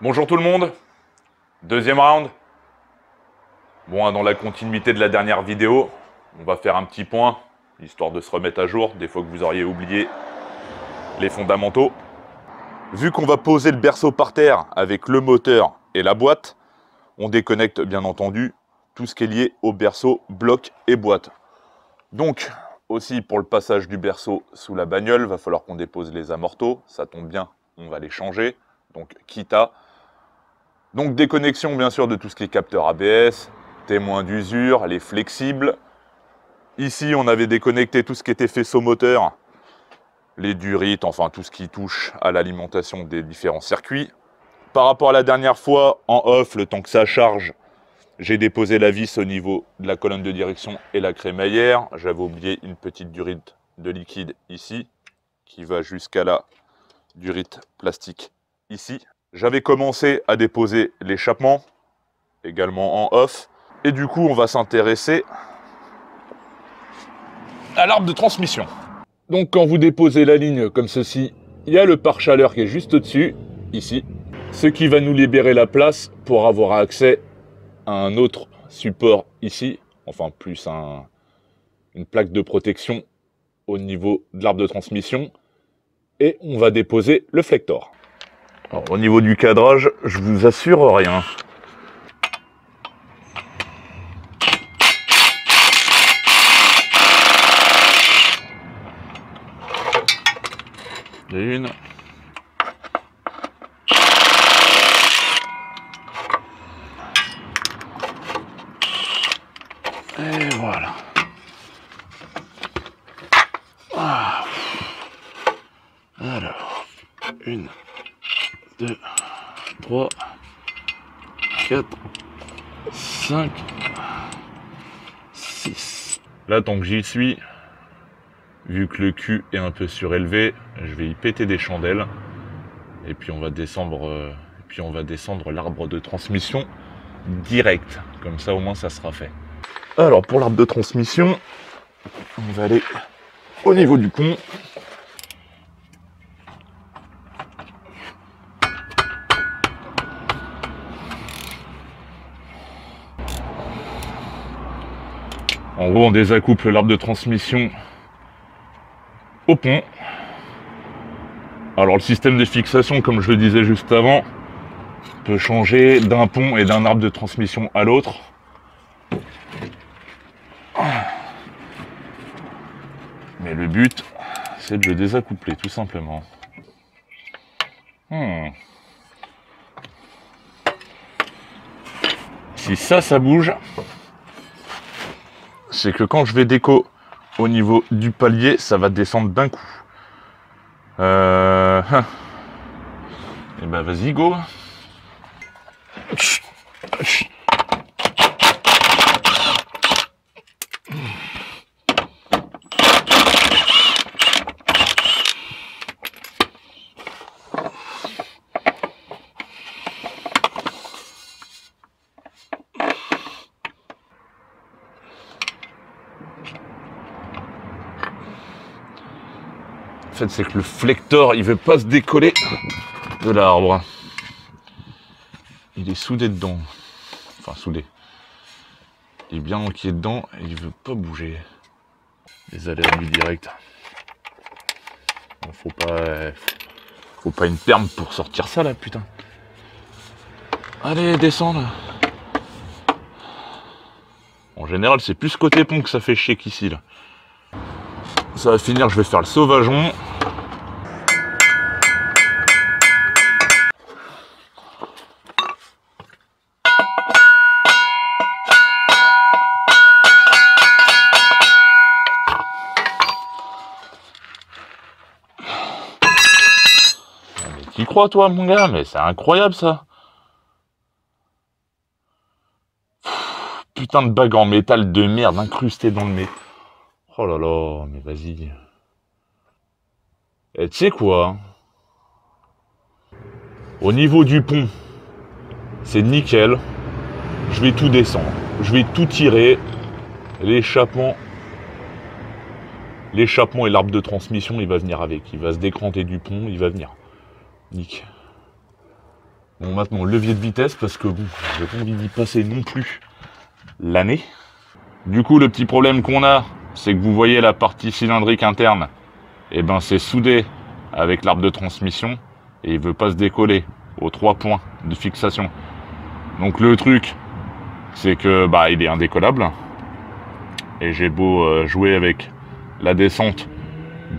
Bonjour tout le monde, deuxième round. Bon, dans la continuité de la dernière vidéo, on va faire un petit point, histoire de se remettre à jour, des fois que vous auriez oublié les fondamentaux. Vu qu'on va poser le berceau par terre avec le moteur et la boîte, on déconnecte bien entendu tout ce qui est lié au berceau, bloc et boîte. Donc, aussi pour le passage du berceau sous la bagnole, va falloir qu'on dépose les amortos, ça tombe bien, on va les changer, donc quitte. Donc déconnexion bien sûr de tout ce qui est capteur ABS, témoin d'usure, les flexibles. Ici on avait déconnecté tout ce qui était faisceau moteur, les durites, enfin tout ce qui touche à l'alimentation des différents circuits. Par rapport à la dernière fois, en off, le temps que ça charge, j'ai déposé la vis au niveau de la colonne de direction et la crémaillère. J'avais oublié une petite durite de liquide ici, qui va jusqu'à la durite plastique ici. J'avais commencé à déposer l'échappement, également en off. Et du coup, on va s'intéresser à l'arbre de transmission. Donc, quand vous déposez la ligne comme ceci, il y a le pare-chaleur qui est juste au-dessus, ici. Ce qui va nous libérer la place pour avoir accès à un autre support ici. Enfin, plus une plaque de protection au niveau de l'arbre de transmission. Et on va déposer le flector. Alors, au niveau du cadrage, je vous assure rien. Une. Et voilà. Ah. Alors, 1, 2, 3, 4, 5, 6. Là, tant que j'y suis, vu que le cul est un peu surélevé, je vais y péter des chandelles. Et puis on va descendre, l'arbre de transmission direct. Comme ça, au moins, ça sera fait. Alors, pour l'arbre de transmission, on va aller au niveau du pont. En gros, on désaccouple l'arbre de transmission au pont. Alors le système de fixation, comme je le disais juste avant, peut changer d'un pont et d'un arbre de transmission à l'autre. Mais le but, c'est de le désaccoupler, tout simplement. Si ça bouge, c'est que quand je vais déco au niveau du palier, ça va descendre d'un coup. Et ben vas-y, go. En fait, c'est que le flector, il veut pas se décoller de l'arbre. Il est soudé dedans. Enfin, soudé. Il est bien enquillé dedans et il veut pas bouger. Les aléas du direct. Bon, faut pas une perme pour sortir ça, là, putain. Allez, descends, là. En général, c'est plus côté pont que ça fait chier qu'ici, là. Ça va finir, je vais faire le sauvageon. T'y crois, toi, mon gars? Mais c'est incroyable, ça. Putain de bague en métal de merde incrustée dans le métal. Oh là là, mais vas-y. Et tu sais quoi? Au niveau du pont, c'est nickel. Je vais tout descendre. Je vais tout tirer. L'échappement et l'arbre de transmission, il va venir avec. Il va se décranter du pont, il va venir. Bon, maintenant, levier de vitesse, parce que bon, j'ai pas envie d'y passer non plus l'année. Du coup, le petit problème qu'on a, c'est que vous voyez la partie cylindrique interne, et ben c'est soudé avec l'arbre de transmission, et il veut pas se décoller aux 3 points de fixation. Donc le truc, c'est que bah il est indécollable, et j'ai beau jouer avec la descente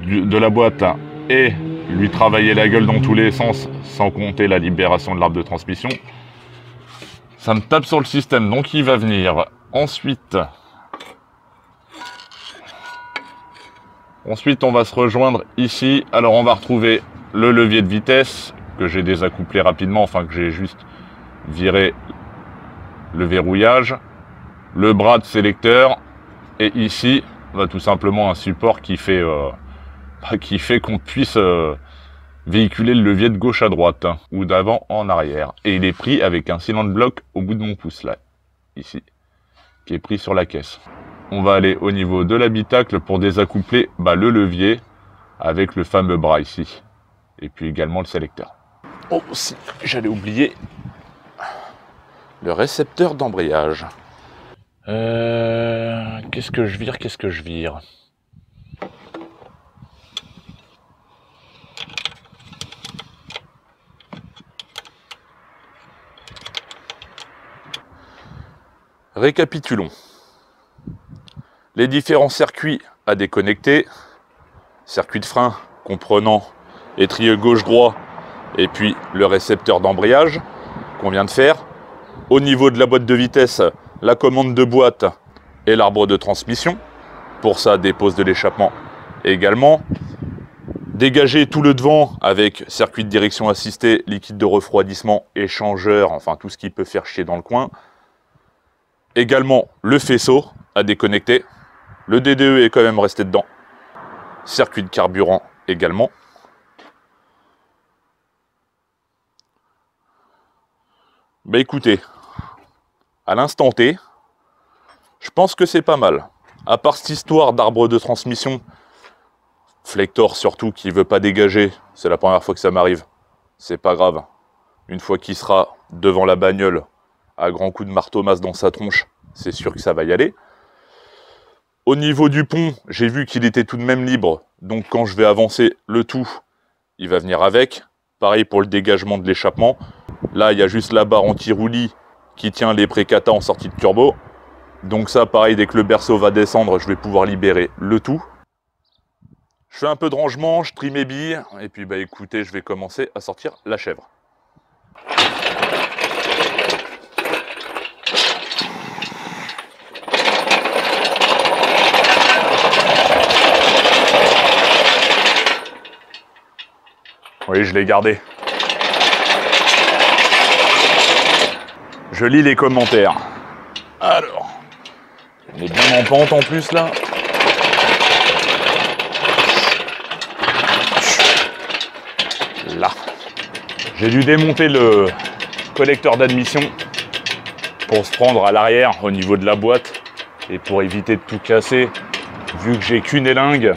de la boîte et lui travailler la gueule dans tous les sens, sans compter la libération de l'arbre de transmission, ça me tape sur le système. Donc il va venir ensuite, on va se rejoindre ici. Alors on va retrouver le levier de vitesse que j'ai désaccouplé rapidement, enfin que j'ai juste viré le verrouillage, le bras de sélecteur, et ici on a tout simplement un support qui fait qu'on puisse véhiculer le levier de gauche à droite, ou d'avant en arrière. Et il est pris avec un cylindre bloc au bout de mon pouce là, ici, qui est pris sur la caisse. On va aller au niveau de l'habitacle pour désaccoupler le levier avec le fameux bras ici. Et puis également le sélecteur. Oh, si, j'allais oublier le récepteur d'embrayage. Qu'est-ce que je vire? Récapitulons. Les différents circuits à déconnecter. Circuit de frein comprenant étrier gauche-droit et puis le récepteur d'embrayage qu'on vient de faire. Au niveau de la boîte de vitesse, la commande de boîte et l'arbre de transmission. Pour ça, dépose de l'échappement également. Dégager tout le devant avec circuit de direction assistée, liquide de refroidissement, échangeur, enfin tout ce qui peut faire chier dans le coin. Également le faisceau à déconnecter. Le DDE est quand même resté dedans. Circuit de carburant également. Bah écoutez, à l'instant T, je pense que c'est pas mal. À part cette histoire d'arbre de transmission, Flector surtout qui veut pas dégager, c'est la première fois que ça m'arrive. C'est pas grave. Une fois qu'il sera devant la bagnole, à grands coups de marteau masse dans sa tronche, c'est sûr que ça va y aller. Au niveau du pont, j'ai vu qu'il était tout de même libre, donc quand je vais avancer le tout, il va venir avec. Pareil pour le dégagement de l'échappement. Là, il y a juste la barre anti-roulis qui tient les précata en sortie de turbo. Donc ça, pareil, dès que le berceau va descendre, je vais pouvoir libérer le tout. Je fais un peu de rangement, je trie mes billes, et puis bah écoutez, je vais commencer à sortir la chèvre. Oui, je l'ai gardé. Je lis les commentaires. Alors, on est bien en pente en plus là. Là. J'ai dû démonter le collecteur d'admission pour se prendre à l'arrière au niveau de la boîte et pour éviter de tout casser, vu que j'ai qu'une élingue.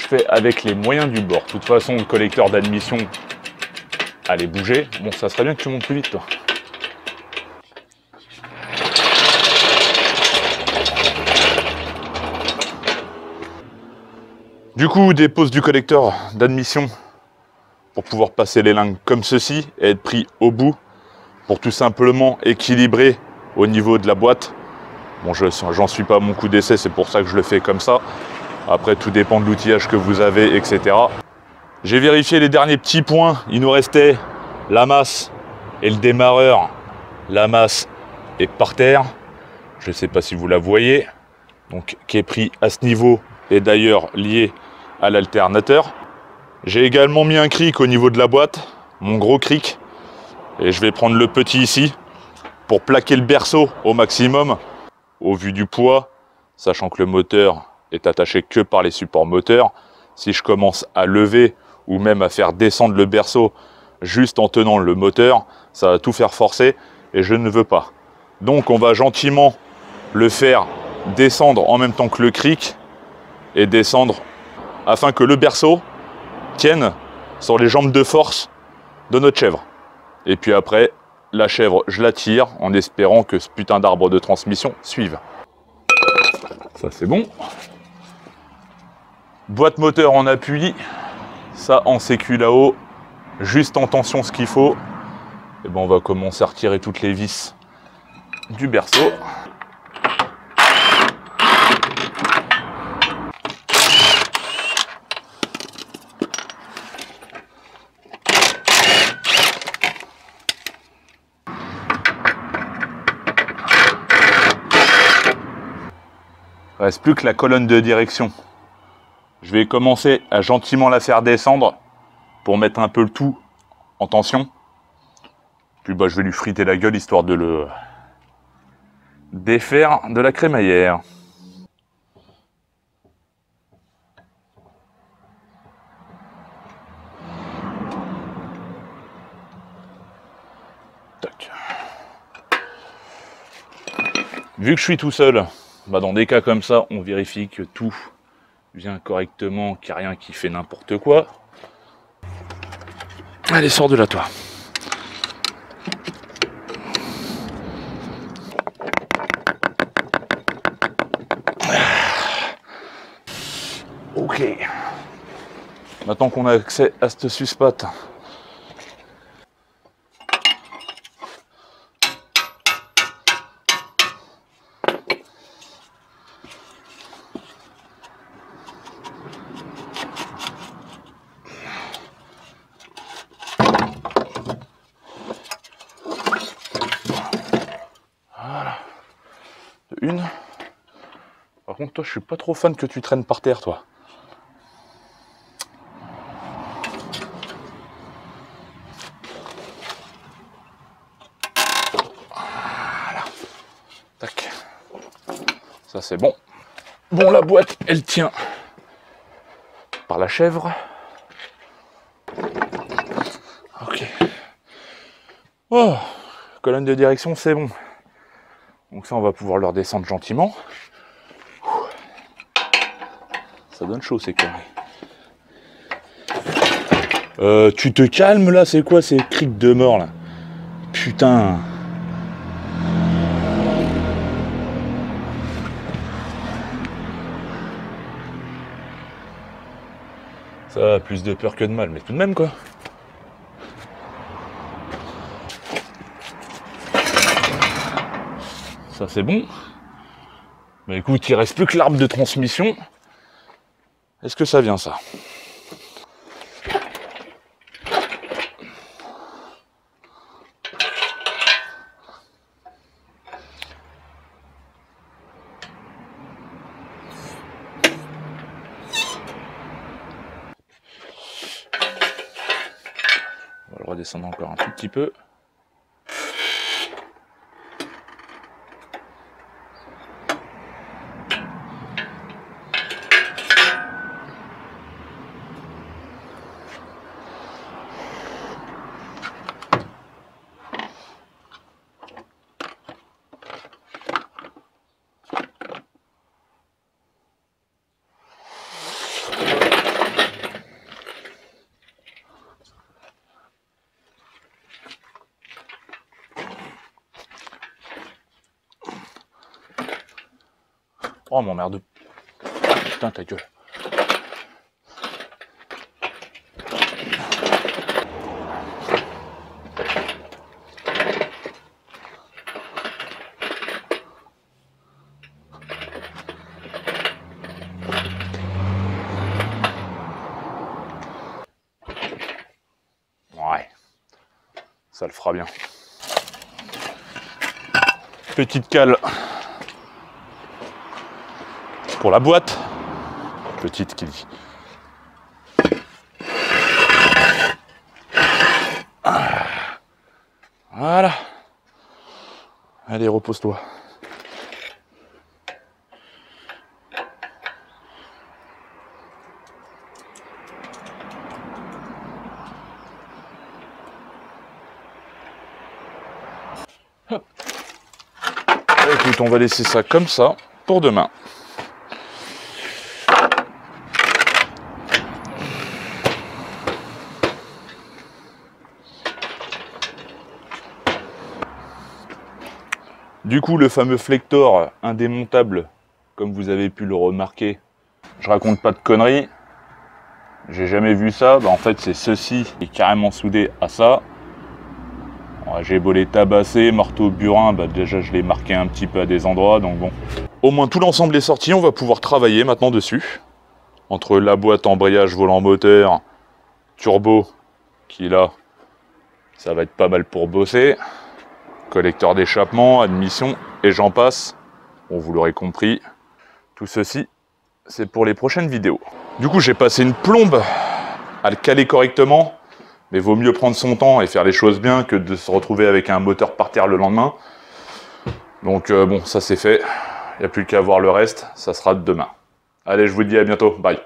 Fait avec les moyens du bord. De toute façon, le collecteur d'admission allait bouger. Bon, ça serait bien que tu montes plus vite, toi. Du coup, dépose du collecteur d'admission pour pouvoir passer les lingues comme ceci et être pris au bout pour tout simplement équilibrer au niveau de la boîte. Bon, j'en suis pas à mon coup d'essai, c'est pour ça que je le fais comme ça. Après, tout dépend de l'outillage que vous avez, etc. J'ai vérifié les derniers petits points. Il nous restait la masse et le démarreur. La masse est par terre. Je ne sais pas si vous la voyez. Donc, qui est pris à ce niveau et d'ailleurs lié à l'alternateur. J'ai également mis un cric au niveau de la boîte. Mon gros cric. Et je vais prendre le petit ici pour plaquer le berceau au maximum au vu du poids, sachant que le moteur est attaché que par les supports moteurs. Si je commence à lever ou même à faire descendre le berceau juste en tenant le moteur, ça va tout faire forcer et je ne veux pas. Donc on va gentiment le faire descendre en même temps que le cric et descendre afin que le berceau tienne sur les jambes de force de notre chèvre. Et puis après, la chèvre, je la tire en espérant que ce putain d'arbre de transmission suive. Ça c'est bon. Boîte moteur en appui, ça en sécu là-haut, juste en tension ce qu'il faut. Et ben on va commencer à retirer toutes les vis du berceau. Il reste plus que la colonne de direction. Je vais commencer à gentiment la faire descendre pour mettre un peu le tout en tension. Puis bah, je vais lui friter la gueule histoire de le défaire de la crémaillère. Tac. Vu que je suis tout seul, bah dans des cas comme ça, on vérifie que tout vient correctement, qu'il n'y a rien qui fait n'importe quoi. Allez, sors de là, toi. Ok. Maintenant qu'on a accès à cette suspate, une. Par contre, toi, je suis pas trop fan que tu traînes par terre, toi. Voilà. Tac. Ça, c'est bon. Bon, la boîte, elle tient par la chèvre. Ok. Oh, colonne de direction, c'est bon. Donc ça, on va pouvoir le redescendre gentiment. Ça donne chaud, ces conneries. Tu te calmes, là? C'est quoi ces criques de mort, là? Putain. Ça a plus de peur que de mal, mais tout de même, quoi. Ça, c'est bon. Mais écoute, il reste plus que l'arbre de transmission. Est-ce que ça vient, ça? On va le redescendre encore un tout petit peu. Oh mon merde. Putain ta gueule. Ouais. Ça le fera bien. Petite cale pour la boîte. Petite qui dit. Voilà. Allez, repose-toi. Hop. Écoute, on va laisser ça comme ça pour demain. Du coup, le fameux flector indémontable, comme vous avez pu le remarquer, je raconte pas de conneries. J'ai jamais vu ça. Bah, en fait, c'est ceci qui est carrément soudé à ça. J'ai beau les tabasser, marteau burin, bah déjà je l'ai marqué un petit peu à des endroits, donc bon. Au moins tout l'ensemble est sorti, on va pouvoir travailler maintenant dessus. Entre la boîte embrayage volant moteur, turbo, qui est là, ça va être pas mal pour bosser. Collecteur d'échappement, admission, et j'en passe. Bon, vous l'aurez compris, tout ceci, c'est pour les prochaines vidéos. Du coup, j'ai passé une plombe à le caler correctement. Mais vaut mieux prendre son temps et faire les choses bien que de se retrouver avec un moteur par terre le lendemain. Donc bon, ça c'est fait. Il n'y a plus qu'à voir le reste. Ça sera demain. Allez, je vous dis à bientôt. Bye.